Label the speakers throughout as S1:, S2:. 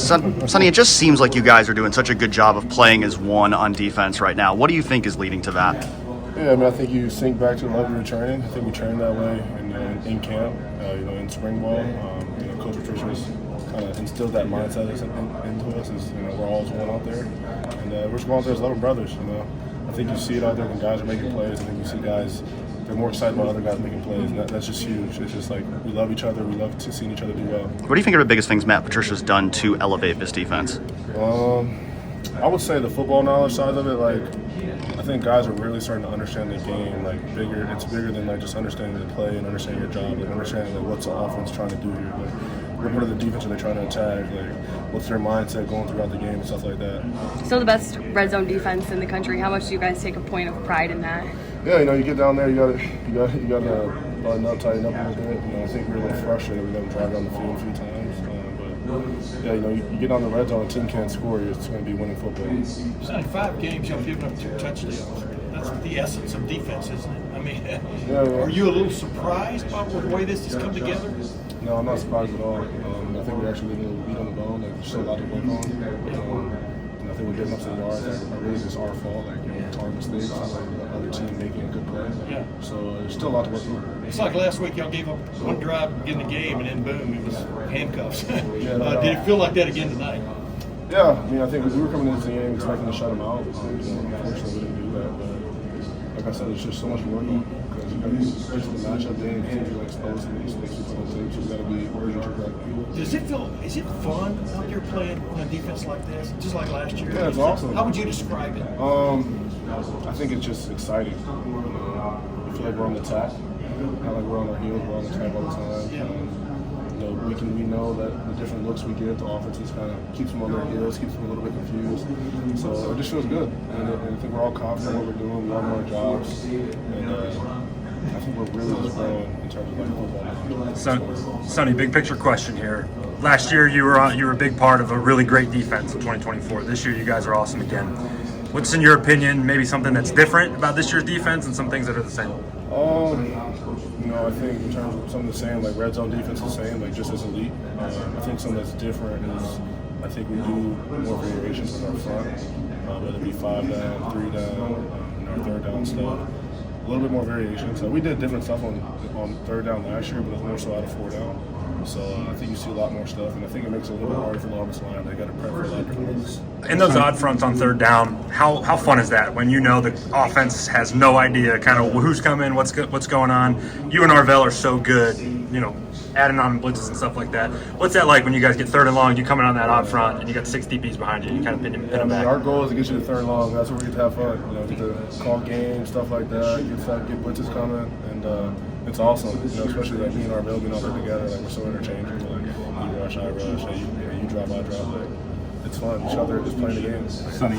S1: Sonny, it just seems like you guys are doing such a good job of playing as one on defense right now. What do you think is leading to that?
S2: Yeah, I mean, I think you sync back to the level of training. I think we train that way in camp, in spring ball. Coach Patricia's kind of instilled that mindset into us. We're always one out there, and we're just going out there as 11 brothers. I think you see it out there when guys are making plays. I think you see guys. They're more excited about other guys making plays, and that's just huge. It's just like we love each other. We love seeing each other do well.
S1: What do you think are the biggest things Matt Patricia's done to elevate this defense?
S2: I would say the football knowledge side of it. I think guys are really starting to understand the game. It's bigger than just understanding the play and understanding your job, understanding what's the offense trying to do here. What are the defense are they trying to attack? What's their mindset going throughout the game and stuff like that.
S3: Still the best red zone defense in the country. How much do you guys take a point of pride in that?
S2: Yeah, you get down there, you got to button up, tighten up a little bit. I think we're a little frustrated. We got to drive down the field a few times. You get on the red zone, a team can't score, it's going to be winning football.
S4: 5 games, you've given up 2 touchdowns. That's the essence of defense, isn't it? I mean, are you a little surprised by the way this has come together?
S2: No, I'm not surprised at all. I think we're actually leaving a little beat on the bone. There's still a lot to work on. I think we're getting up some yards that are really just our fault. Our mistakes, the other team making a good play.
S4: Yeah.
S2: So there's still a lot to work on.
S4: It's like last week, y'all gave up one drive in the game, and then boom, it was handcuffs.
S2: Yeah,
S4: did it feel like that again tonight?
S2: Yeah, I think we were coming into the game expecting to shut them out. Unfortunately, we didn't do that. But like I said, there's just so much work on because you got to especially the matchup game. Teams are exposed to these things. So you got to be urgent to correct.
S4: Is it fun out there playing on defense like this, just like last year?
S2: Yeah, it's awesome.
S4: How would you describe it?
S2: I think it's just exciting. I feel like we're on the attack. Not like we're on our heels. We're on the attack all the time.
S4: Yeah.
S2: We know that the different looks we get, the offenses kind of keeps them on their heels, keeps them a little bit confused. So it just feels good. And I think we're all confident in what we're doing. We all know our jobs. And I think we're really just growing in terms of football.
S5: Sonny, big picture question here. Last year you were a big part of a really great defense in 2024. This year you guys are awesome again. What's in your opinion maybe something that's different about this year's defense and some things that are the same?
S2: I think in terms of something the same, red zone defense the same, just as elite. I think something that's different is I think we do more variations in our front, whether it be 5 down, 3 down, and our 3rd down stuff. A little bit more variations. We did different stuff on 3rd down last year, but it was more so out of 4 down. So I think you see a lot more stuff, and I think it makes it a little bit harder for the offensive line. They got to prep for a lot of different things.
S5: In those odd fronts on 3rd down, how fun is that when you know the offense has no idea kind of who's coming, what's going on? You and Arvell are so good, adding on blitzes and stuff like that. What's that like when you guys get 3rd and long, you coming on that odd front, and you got 6 DBs behind you, you kind of pin them back?
S2: Our goal is to get you to 3rd and long. That's where we get to have fun. Get to call games, stuff like that, get blitzes coming, and it's awesome. Especially me and Arvell being out there together. We're so interchangeable. You rush, I rush. You drop, I drop. It's fun. Each other just playing the game.
S6: Sonny,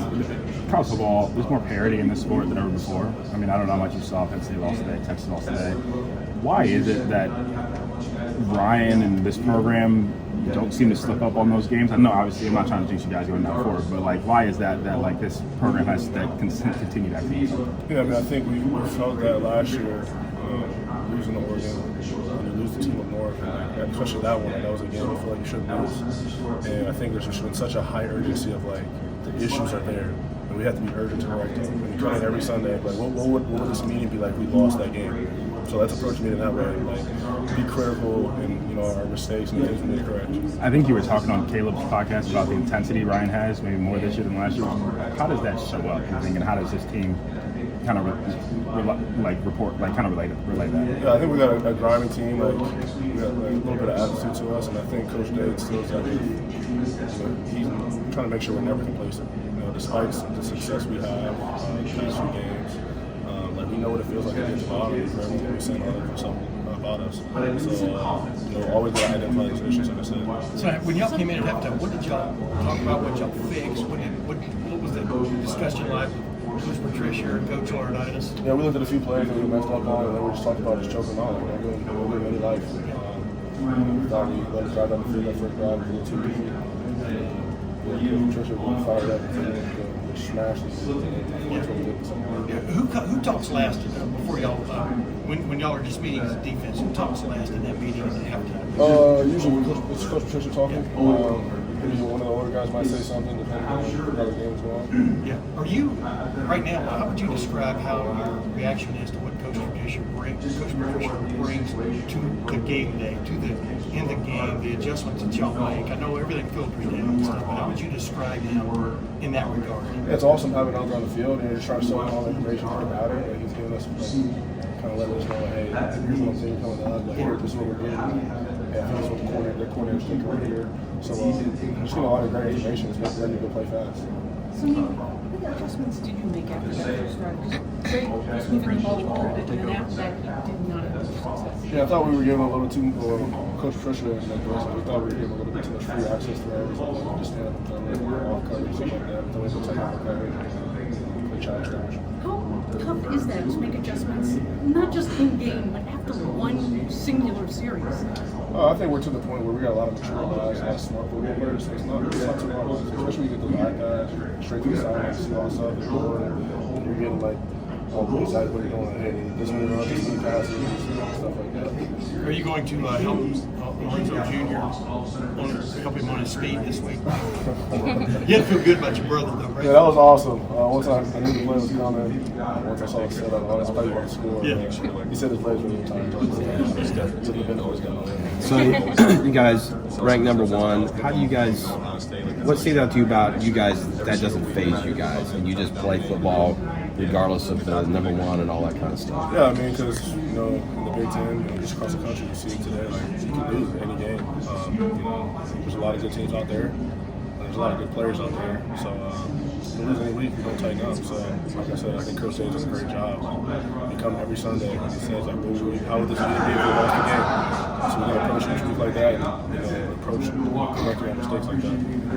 S6: across the ball, there's more parity in this sport than ever before. I mean, I don't know how much you saw Penn State lost today, Texas lost today. Why is it that Ryan and this program don't seem to slip up on those games? I know, obviously, I'm not trying to jinx you guys going down forward, but why is that this program has that continue that piece?
S2: Yeah, I think we felt that last year, losing to Oregon, and you lose the team up north, and especially that one. That was a game I feel like you shouldn't lose. And I think there's just been such a high urgency of the issues are there, and we have to be urgent to correct them. And you come in every Sunday, what would this meeting be like? We lost that game. So let's approach meeting that way. Be critical in our mistakes and things we need to correct.
S6: I think you were talking on Caleb's podcast about the intensity Ryan has, maybe more this year than last year. How does that show up? You think, and how does this team kind of relate that?
S2: Yeah, I think we got a grimy team. We got a little bit of attitude to us, and I think Coach Day instills that. He's trying to make sure we're never complacent. Despite the success we have the past few games. We know what it feels like to get to the bottom for everything we say about us. So, always got to identify these issues, like I said.
S4: So, when y'all came in at halftime, what did y'all talk about? What y'all fixed? What was the discussion like with Coach Patricia and Coach Laurinaitis?
S2: Yeah, we looked at a few plays that we messed up on, and then we just talked about just choking them out. We're doing any life. We thought we let us drive down the field. That first drive was a little too easy. Patricia was fired up and smashed it.
S4: Who talks last before y'all? When y'all are just meeting as a defense, who talks last in that meeting at halftime?
S2: Usually it's Coach Patricia talking. maybe one of the older guys might say something depending on how the game's going.
S4: Yeah. Are you right now? How would you describe how your reaction is to what Coach Patricia brings to the game day, to the in the game, the adjustments that y'all make? I know everything filters down and stuff, but how would you describe him in that regard?
S2: Yeah, it's awesome having him on the field and just trying to show all the information about it. Like he's giving us, kind of letting us know, hey, here's one thing coming up. Like, here, this is what we're getting. Yeah, here's what the coordinator's thinking right here. So just getting a lot of great information. It's ready to go play fast.
S7: So, what adjustments did you make after that first run? Great, moving the ball forward, and then after that, you did not have success.
S2: Yeah, I thought we were giving a little too, Coach Patricia and we thought we were giving a little bit too much free access to those. Just stand up and off coverage, stuff like that. But we take off coverage and play challenge coverage.
S7: How tough is that to make adjustments, not just in game, but after one singular series?
S2: I think we're to the point where we got a lot of mature guys, a lot of smart football players. So it's not too hard, especially when you get the live guys straight to the side, see all stuff, and you're getting like all the excited what you're doing. Hey, this many runs, this many passes, stuff like that.
S4: Are you going to help Lorenzo Jr. help him on his feet this week? You have to feel good about your brother, though, right?
S2: Yeah, that was awesome. Once I knew the play was coming, once I saw it set up, I was playing about the score.
S4: Yeah.
S2: He said his plays were tired. So the been always got on.
S8: So you guys ranked number one. How do you guys? What stands out to you about you guys that doesn't phase you guys, and you just play football regardless of the number one and all that kind of stuff?
S2: Yeah, I mean, because in the Big Ten, just across the country, you see today, like you can lose any game. There's a lot of good teams out there. There's a lot of good players out there. So if you lose any week, you don't tighten up. So like I said, I think Coach Day does a great job. He comes every Sunday and he says, like, how would this be if we lost the game? So we got to approach each week like that and approach correctly on mistakes like that.